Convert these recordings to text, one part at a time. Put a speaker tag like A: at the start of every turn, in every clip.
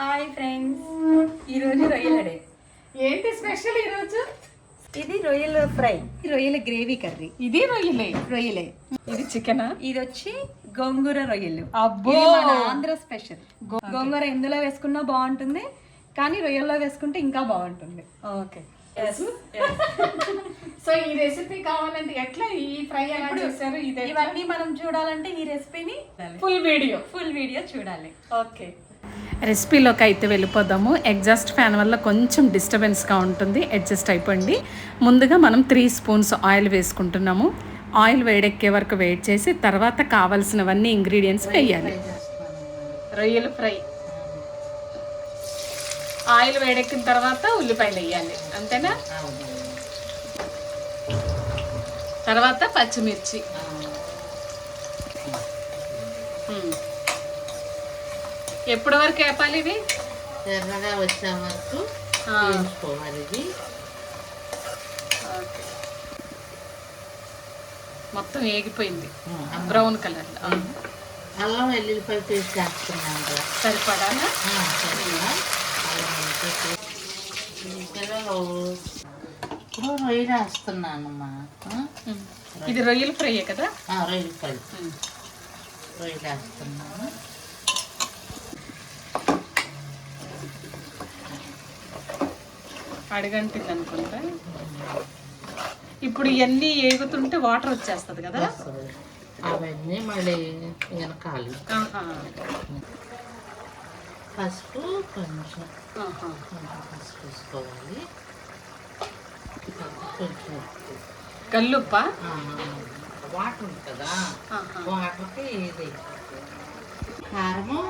A: Hi friends, ఈరోజు రొయ్యల day.
B: ఏంటి స్పెషల్ ఈరోజు?
A: ఇది రొయ్యల ఫ్రై, రొయ్యల గ్రేవీ కర్రీ.
B: ఇది రొయ్యలే. ఇది చికెనా?
A: ఇది వచ్చి గోంగూర రొయ్యలు.
B: అబ్బో,
A: ఇది మన ఆంధ్ర స్పెషల్. గోంగూర ఎందులో వేసుకున్నా బాగుంటుంది, కానీ రొయ్యల్లో వేసుకుంటే ఇంకా బాగుంటుంది.
B: ఓకే. సో ఈ రెసిపీ కావాలంటే ఎట్లా, ఈ ఫ్రై ఎలా చేశారు?
A: ఇవన్నీ మనం చూడాలంటే ఈ రెసిపీని ఫుల్ వీడియో చూడాలి.
B: ఓకే, రెసిపీలోకి అయితే వెళ్ళిపోదాము. ఎగ్జాస్ట్ ఫ్యాన్ వల్ల కొంచెం డిస్టర్బెన్స్గా ఉంటుంది, అడ్జస్ట్ అయిపోండి. ముందుగా మనం 3 స్పూన్స్ ఆయిల్ వేసుకుంటున్నాము. ఆయిల్ వేడెక్కే వరకు వెయిట్ చేసి తర్వాత కావాల్సినవన్నీ ఇంగ్రీడియంట్స్ వేయాలి. రొయ్యల ఫ్రై ఆయిల్ వేడెక్కిన తర్వాత ఉల్లిపాయలు వేయాలి, అంతేనా? తర్వాత పచ్చిమిర్చి. ఎప్పటి వరకు వేపాలి ఇవి?
C: ఎర్రగా వచ్చే వరకు వేయించుకోవాలి ఇది.
B: ఓకే, మొత్తం వేగిపోయింది బ్రౌన్ కలర్.
C: అల్లం వెల్లుల్లిపాయ పేస్ట్ వేస్తున్నాను.
B: సరిపడానా?
C: సరిపడా ఇప్పుడు రొయ్యలు వేస్తున్నానమ్మా.
B: ఇది రొయ్యల ఫ్రై కదా?
C: రొయ్యలు ఫ్రై, రొయ్యలు వేస్తున్నాను.
B: అడగంటింది అనుకుంటా. ఇప్పుడు ఇవన్నీ ఏగుతుంటే వాటర్ వచ్చేస్తుంది కదా?
C: అవన్నీ మళ్ళీ వెనకాలి. పసుపు కొంచెం పసుపు వేసుకోవాలి. కొంచెం
B: కల్లుప్ప,
C: వాటర్ ఉంది కదా, వాటర్కి ఇది కారము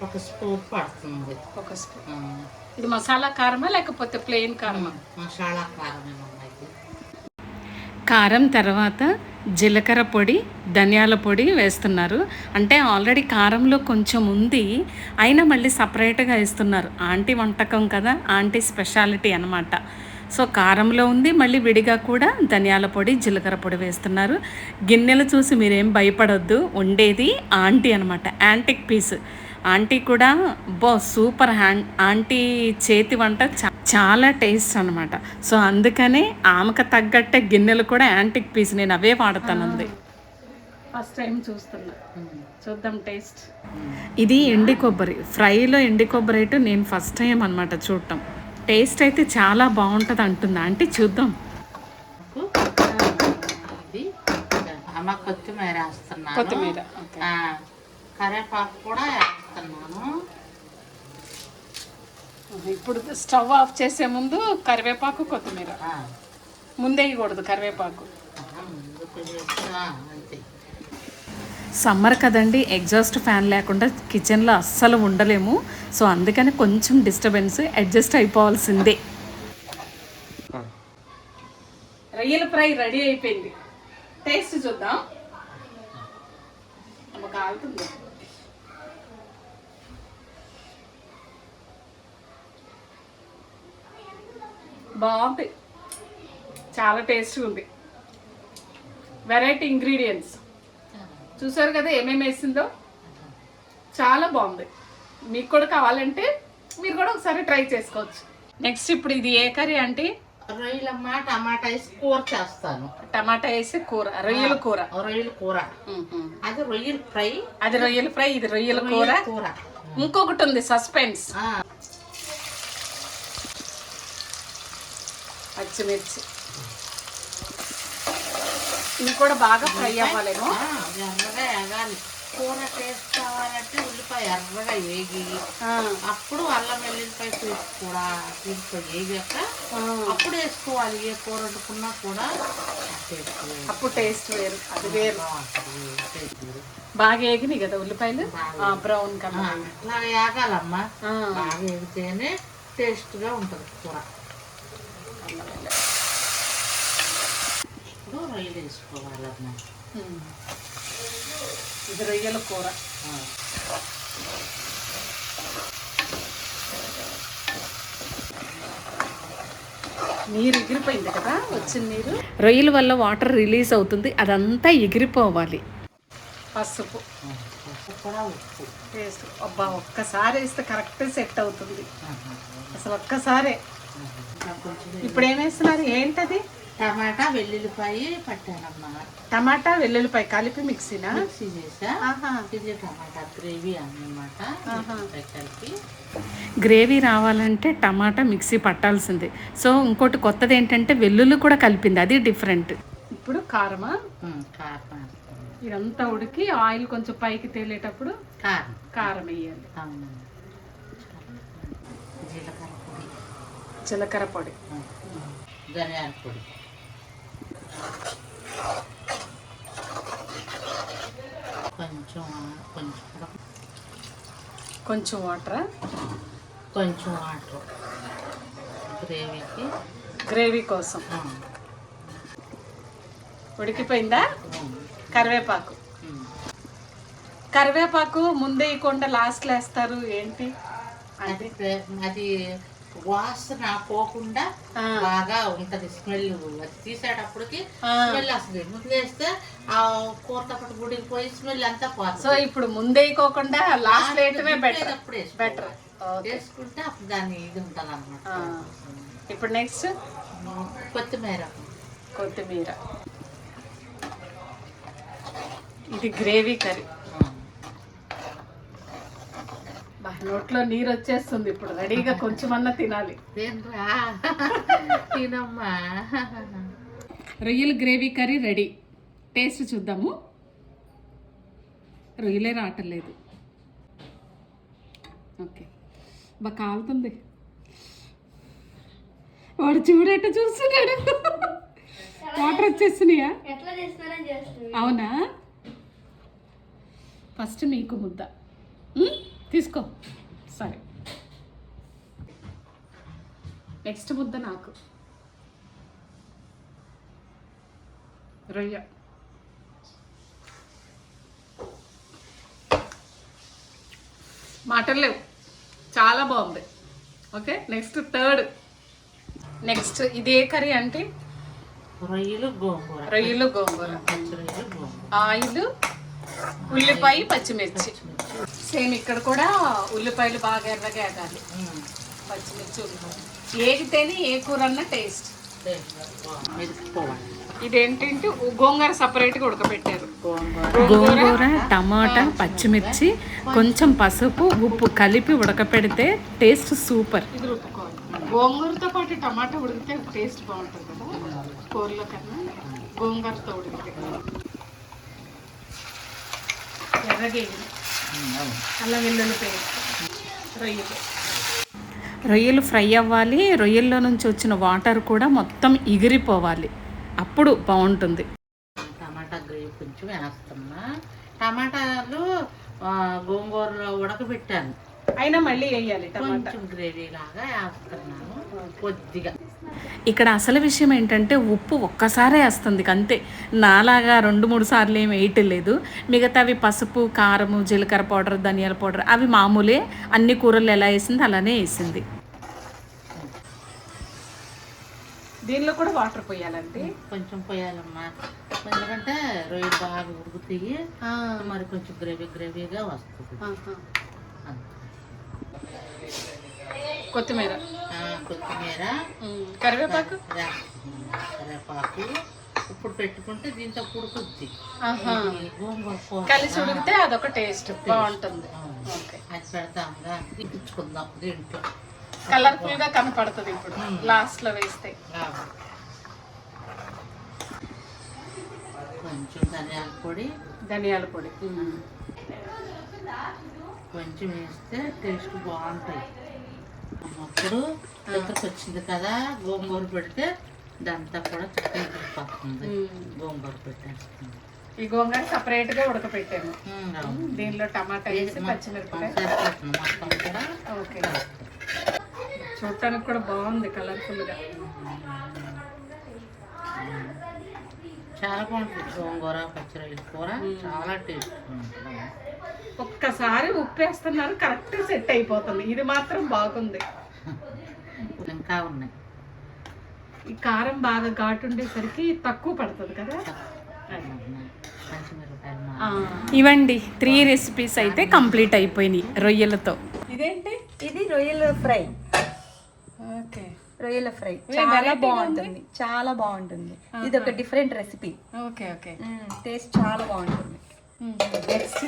C: 1 స్పూన్ పడుతుంది.
B: 1 స్పూన్. ఇది మసాలా కారమా లేకపోతే ప్లెయిన్ కారమా?
C: మసాలా కారమేమో ఇది.
B: కారం తర్వాత జీలకర్ర పొడి, ధనియాల పొడి వేస్తున్నారు. అంటే ఆల్రెడీ కారంలో కొంచెం ఉంది, అయినా మళ్ళీ సపరేట్గా వేస్తున్నారు. ఆంటీ వంటకం కదా, ఆంటీ స్పెషాలిటీ అనమాట. సో కారంలో ఉంది, మళ్ళీ విడిగా కూడా ధనియాల పొడి, జీలకర్ర పొడి వేస్తున్నారు. గిన్నెలు చూసి మీరేం భయపడొద్దు, ఉండేది ఆంటీ అనమాట, యాంటిక్ పీస్. ఆంటీ కూడా సూపర్ ఆంటీ చేతి వంట చాలా టేస్ట్ అనమాట. సో అందుకనే ఆమెకు తగ్గట్టే గిన్నెలు కూడా యాంటిక్ పీస్, నేను అవే వాడతానంది. ఫస్ట్ టైం చూస్తున్నా, చూద్దాం టేస్ట్. ఇది ఎండి కొబ్బరి ఫ్రైలో, ఎండి కొబ్బరి అయితే నేను ఫస్ట్ టైం అనమాట చూడటం. టేస్ట్ అయితే చాలా బాగుంటుంది అంటుంది ఆంటీ, చూద్దాం.
C: కొత్తిమీర వేస్తున్నాను.
B: కొత్తిమీర,
C: కరివేపాకు కూడా వేస్తున్నాను.
B: ఇప్పుడు స్టవ్ ఆఫ్ చేసే ముందు కరివేపాకు, కొత్తిమీర ముందే వేయకూడదు. కరివేపాకు సమ్మర్ కదండి, ఎగ్జాస్ట్ ఫ్యాన్ లేకుండా కిచెన్లో అస్సలు ఉండలేము. సో అందుకని కొంచెం డిస్టర్బెన్స్, అడ్జస్ట్ అయిపోవాల్సిందే. రొయ్యల ఫ్రై రెడీ అయిపోయింది, టేస్ట్ చూద్దాం. కాలుతుంది. బాగుంది, చాలా టేస్ట్గా ఉంది. వెరైటీ ఇంగ్రీడియంట్స్ చూసారు కదా ఏమేమి వేసిందో, చాలా బాగుంది. మీకు కూడా కావాలంటే మీరు కూడా ఒకసారి ట్రై చేసుకోవచ్చు. నెక్స్ట్ ఇప్పుడు ఇది ఏ కర్రీ అంటే?
C: రొయ్యలమ్మ టమాటా వేసి కూర చేస్తాను.
B: టమాటా వేసి కూర, రొయ్యల కూర.
C: రొయ్యల కూర, అది రొయ్యల ఫ్రై.
B: అది రొయ్యల ఫ్రై, ఇది రొయ్యల కూర. ఇంకొకటి ఉంది సస్పెన్స్. పచ్చిమిర్చి ఇది కూడా బాగా ఫ్రై అవ్వాలేమో.
C: ఎర్రగా ఎగాలి. కూర టేస్ట్ కావాలంటే ఉల్లిపాయ ఎర్రగా వేగి, అప్పుడు అల్లం వెల్లుల్లిపాయ పేస్ట్ కూడా దీంట్లో వేగాక అప్పుడు వేసుకోవాలి. ఏ కూర వండుకున్నా కూడా
B: అప్పుడు టేస్ట్ వేరు, అది వేరు. బాగా వేగినాయి కదా ఉల్లిపాయలు, బ్రౌన్ కలర్.
C: అట్లా వేగాలమ్మా, బాగా వేగితేనే టేస్ట్గా ఉంటుంది కూర. ఇప్పుడు రొయ్యలు వేసుకోవాలమ్మా.
B: ఇది రొయ్యల కూర. నీరు ఎగిరిపోయింది కదా, వచ్చిన నీరు. రొయ్యల వల్ల వాటర్ రిలీజ్ అవుతుంది, అదంతా ఎగిరిపోవాలి. పసుపు
C: సరిపడా ఉప్పు.
B: టేస్ట్ అబ్బా ఒక్కసారి వేస్తే కరెక్ట్ సెట్ అవుతుంది అసలు ఒక్కసారే. ఇప్పుడు ఏం వేస్తున్నారు? ఏంటది?
C: టమాటా వెల్లుల్లిపాయ పట్టానమ్మా.
B: టమాటా వెల్లుల్లిపాయ కలిపి మిక్సీనా?
C: మిక్సీ చేసా. ఇది టమాటా గ్రేవీ అన్నమాట. కలిపి
B: గ్రేవీ రావాలంటే టమాటా మిక్సీ పట్టాల్సిందే. సో ఇంకోటి కొత్తది ఏంటంటే వెల్లుల్లి కూడా కలిపింది, అది డిఫరెంట్. ఇప్పుడు కారమా?
C: కారం.
B: ఇదంతా ఉడికి ఆయిల్ కొంచెం పైకి తేలేటప్పుడు కారం వేయాలి. జీలకర్ర పొడి,
C: ధనియాల పొడి,
B: కొంచెం వాటర్ గ్రేవీ కోసం. ఉడికిపోయిందా? కరివేపాకు ముందేయకుండా లాస్ట్ వేస్తారు ఏంటి?
C: అది వాసన పోకుండా బాగా ఉంటది స్మెల్. తీసేటప్పటికి స్మెల్ వస్తుంది. ముందు వేస్తే ఆ కూరతప్పటి గుడికి పోయి స్మెల్ అంతా పోతుంది.
B: సో ఇప్పుడు ముందేయకోకుండా లాస్ట్ వేయటమే బెటర్.
C: వేసుకుంటే అప్పుడు దాన్ని ఇది ఉంటుంది అన్నమాట.
B: ఇప్పుడు నెక్స్ట్
C: కొత్తిమీర.
B: ఇది గ్రేవీ కర్రీ. నోట్లో నీరు వచ్చేస్తుంది ఇప్పుడు. రెడీగా కొంచెమన్నా తినాలి.
C: తినమ్మా.
B: రొయ్యల గ్రేవీ కర్రీ రెడీ. టేస్ట్ చూద్దాము. రొయ్యలే రావట్లేదు. ఓకే, బాగా కాలుతుంది. వాడు చూడట చూస్తున్నాడు. వాటర్ వచ్చేస్తున్నాయా? అవునా? ఫస్ట్ మీకు ముద్ద తీసుకో. సరే, నెక్స్ట్ ముద్ద నాకు. రొయ్య మాటలు లేవు, చాలా బాగుంది. Okay, next third. నెక్స్ట్ ఇది ఏ కర్రీ అంటే?
C: రొయ్యలు గోంగూర.
B: ఆయిల్, ఉల్లిపాయ, పచ్చిమిర్చి. సేమ్ ఇక్కడ కూడా ఉల్లిపాయలు బాగా ఎర్రగా ఎగాలి. పచ్చిమిర్చి, ఉల్లిపాయ ఏగితేనే ఏ కూర అన్న టేస్ట్. ఇదేంటంటే గోంగూర సపరేట్గా ఉడకబెట్టారు. గోంగూర, టమాటా, పచ్చిమిర్చి, కొంచెం పసుపు, ఉప్పు కలిపి ఉడకపెడితే టేస్ట్ సూపర్. ఇది రుబ్బుకోవాలి. గోంగూరతో పాటు టమాటా ఉడికితే టేస్ట్ బాగుంటుంది కదా కూరలో కన్నా. గోంగూరతో ఉడికితే ఎర్రగేగి, అల్లం వెల్లుల్లి పేస్ట్. రొయ్యలు ఫ్రై అవ్వాలి. రొయ్యల్లో నుంచి వచ్చిన వాటర్ కూడా మొత్తం ఎగిరిపోవాలి, అప్పుడు బాగుంటుంది.
C: టమాటా గ్రేవీ కొంచెం వేస్తున్నా. టమాటాలు గోంగూరలో ఉడకబెట్టాను,
B: అయినా మళ్ళీ వేయాలి.
C: కొంచెం గ్రేవీ లాగా వేస్తున్నాను కొద్దిగా.
B: ఇక్కడ అసలు విషయం ఏంటంటే ఉప్పు ఒక్కసారే వేస్తుంది అంతే. నాలాగా 2-3 సార్లు ఏమి వేయటం లేదు. మిగతావి పసుపు, కారము, జీలకర్ర పౌడర్, ధనియాల పౌడర్ అవి మామూలే. అన్ని కూరలు ఎలా వేసింది అలానే వేసింది. దీనిలో కూడా వాటర్ పోయాలండి?
C: కొంచెం పోయాలమ్మా, ఎందుకంటే రొయ్యలు బాగా ఉడుకుతాయి, మరి కొంచెం గ్రేవీగా వస్తుంది.
B: కొత్తిమీర,
C: కరివేపాకు ఇప్పుడు పెట్టుకుంటే దీంతో ఉడుకుద్ది.
B: కలిసి ఉడికితే అదొక టేస్ట్ బాగుంటుంది.
C: అది పెడతాముగా, ఇప్పించుకుందాం. దీంట్లో
B: కలర్ఫుల్ గా కనపడుతుంది ఇప్పుడు లాస్ట్ లో వేస్తే.
C: కొంచెం ధనియాల పొడి కొంచెం వేస్తే టేస్ట్ బాగుంటాయి. అప్పుడు దగ్గరకు వచ్చింది కదా, గోంగూర పెడితే దాంతా కూడా చక్కగా పడుతుంది. గోంగూర పెట్టేస్తుంది.
B: ఈ గోంగూర సపరేట్ గా ఉడకపెట్టాము. దీనిలో టమాటా వేసి పచ్చిమిరపకాయ
C: మొత్తం కూడా.
B: ఓకే, చూడటానికి కూడా బాగుంది కలర్ఫుల్ గా.
C: చాలా బాగుంటుంది గోంగూర పచ్చిరొయ్యల కూర, చాలా టేస్ట్.
B: ఒక్కసారి ఉప్పు వేస్తున్నారు, కరెక్ట్ సెట్ అయిపోతుంది. ఇది మాత్రం బాగుంది.
C: ఇంకా ఉన్నాయి.
B: ఈ కారం బాగా ఘాటు ఉండేసరికి తక్కువ పడుతుంది కదా.
C: పచ్చిమిరపకాయలు
B: ఇవండి 3 రెసిపీస్ అయితే కంప్లీట్ అయిపోయినాయి రొయ్యలతో.
A: ఇదేంటి? ఇది రొయ్యల ఫ్రై.
B: ఓకే,
A: రొయ్యల ఫ్రై చాలా బాగుంటుంది, చాలా బాగుంటుంది. ఇది ఒక different recipe.
B: Okay okay.
A: Taste చాలా బాగుంటుంది. నెక్స్ట్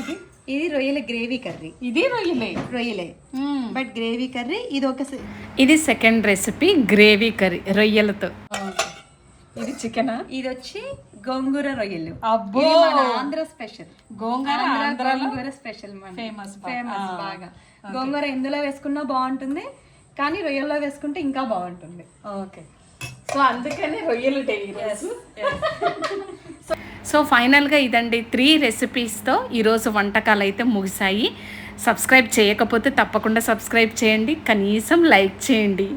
A: ఇది రొయ్యల గ్రేవీ కర్రీ.
B: ఇది
A: రొయ్యలే బట్ గ్రేవీ కర్రీ.
B: ఇది సెకండ్ రెసిపీ, గ్రేవీ కర్రీ రొయ్యలతో.
A: ఇది చికెన్. ఇది వచ్చి గోంగూర రొయ్యలు.
B: అబ్బో,
A: ఇది మన ఆంధ్ర స్పెషల్.
B: గోంగూర
A: స్పెషల్ మన
B: ఫేమస్
A: బాగా. గోంగూర ఎందులో వేసుకున్నా బాగుంటుంది, కానీ రొయ్యల్లో వేసుకుంటే ఇంకా బాగుంటుంది.
B: ఓకే, సో అందుకనే రొయ్యలు సో ఫైనల్గా ఇదండి 3 రెసిపీస్తో ఈరోజు వంటకాలు అయితే ముగిశాయి. సబ్స్క్రైబ్ చేయకపోతే తప్పకుండా సబ్స్క్రైబ్ చేయండి, కనీసం లైక్ చేయండి.